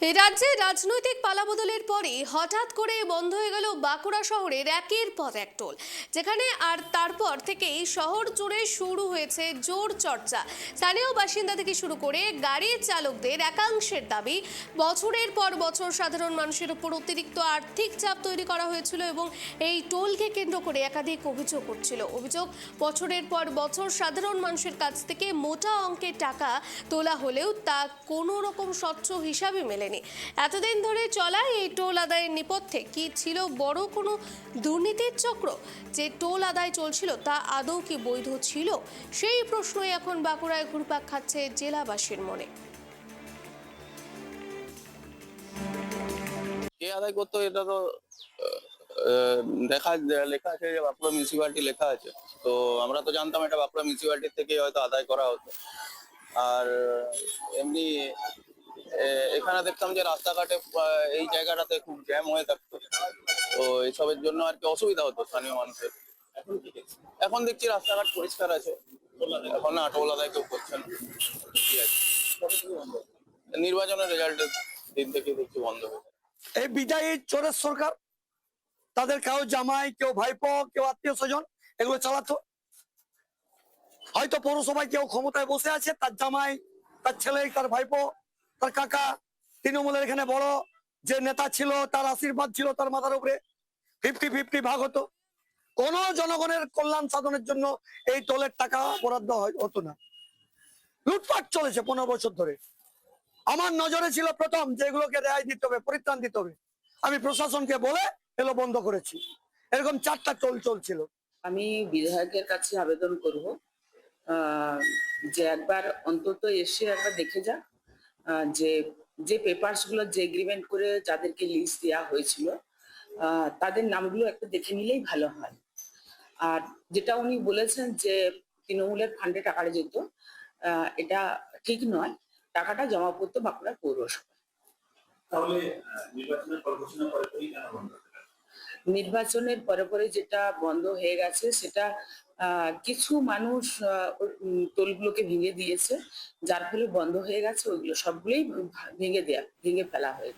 এই রাজ্যে রাজনৈতিক পালাবদলের পরই হঠাৎ করে বন্ধ হয়ে গেল বাঁকুড়া শহরের একের পর এক টোল, যেখানে আর তারপর থেকেই শহর জুড়ে শুরু হয়েছে জোর চর্চা। স্থানীয় বাসিন্দা থেকে শুরু করে গাড়ির চালকদের একাংশের দাবি, বছরের পর বছর সাধারণ মানুষের উপর অতিরিক্ত আর্থিক চাপ তৈরি করা হয়েছিল এবং এই টোলকে কেন্দ্র করে একাধিক অভিযোগ উঠছিল। অভিযোগ, বছরের পর বছর সাধারণ মানুষের কাছ থেকে মোটা অঙ্কের টাকা তোলা হলেও তা কোনো রকম স্বচ্ছ হিসাবে মেলেনি। এতদিন ধরে চলা এই টোল আদায়ের নেপথ্যে কি ছিল বড় কোনো দুর্নীতির চক্র? যে টোল আদায় চলছিল তা আদৌ কি বৈধ ছিল? সেই প্রশ্নই এখন বাঁকুড়ায় ঘুরপাক খাচ্ছে জেলাবাসীর মনে। কে আদায় করতো এটা তো লেখা আছে যে বাঁকুড়া মিউনিসিপ্যালিটি লেখা আছে। তো আমরা তো জানতাম এটা বাঁকুড়া মিউনিসিপ্যালিটি থেকে হয়তো আদায় করা হতো। আর এমনি এখানে দেখতাম যে রাস্তাঘাটে এই জায়গাটাতে খুব জ্যাম হয়ে থাকতো। তো এইসবের জন্য আর কি অসুবিধা হতো স্থানীয় মানুষের। এখন দেখছি রাস্তাঘাট পরিষ্কার আছে, এখন না টোল আদায় কেউ করছে না। ঠিক আছে, নির্বাচনের রেজাল্টের দিন থেকে দেখছি বন্ধ হয়ে যায়। এই বিদায়ী চোরের সরকার, তাদের কেউ জামাই, কেউ ভাইপো, কেউ আত্মীয় স্বজন এগুলো চালাতো। হয়তো পৌরসভায় কেউ ক্ষমতায় বসে আছে, তার জামাই, তার ছেলে, তার ভাইপো, তার কাকা, তৃণমূলের এখানে বড় যে নেতা ছিল তার আশীর্বাদ ছিল তার মাথার উপরে, 50-50 ভাগ হতো। কোন জনগণের কল্যাণ সাধনের জন্য এই টোলের টাকা বরাদ্দ হতো না। লুটপাট চলেছে 15 বছর ধরে। আমার নজরে ছিল প্রথম যে এগুলোকে রেহাই দিতে হবে, পরিত্রাণ দিতে হবে। আমি প্রশাসনকে বলে এগুলো বন্ধ করেছি। এরকম 4টা টোল চলছিল। আমি বিধায়কের কাছে আবেদন করব যে একবার অন্তত এসে একবার দেখে যাক যে যে পেপারস গুলো, যে এগ্রিমেন্ট করে যাদেরকে লিস্ট দেওয়া হয়েছিল তাদের নামগুলো একটু দেখে নিলেই ভালো হয়। আর যেটা উনি বলেছেন যে তৃণমূলের ফান্ডে টাকাটা যেত, এটা ঠিক নয়। টাকাটা জমা পড়তো বাঁকুড়া পৌরসভা। তাহলে নির্বাচনের পর ঘোষণা পরে পরই কেন বন্ধ হলো? নির্বাচনের পরে পরে যেটা বন্ধ হয়ে গেছে সেটা কিছু মানুষ টোলগুলোকে ভেঙে দিয়েছে, যার ফলে বন্ধ হয়ে গেছে। ওইগুলো সবগুলোই ভেঙে ফেলা হয়েছে।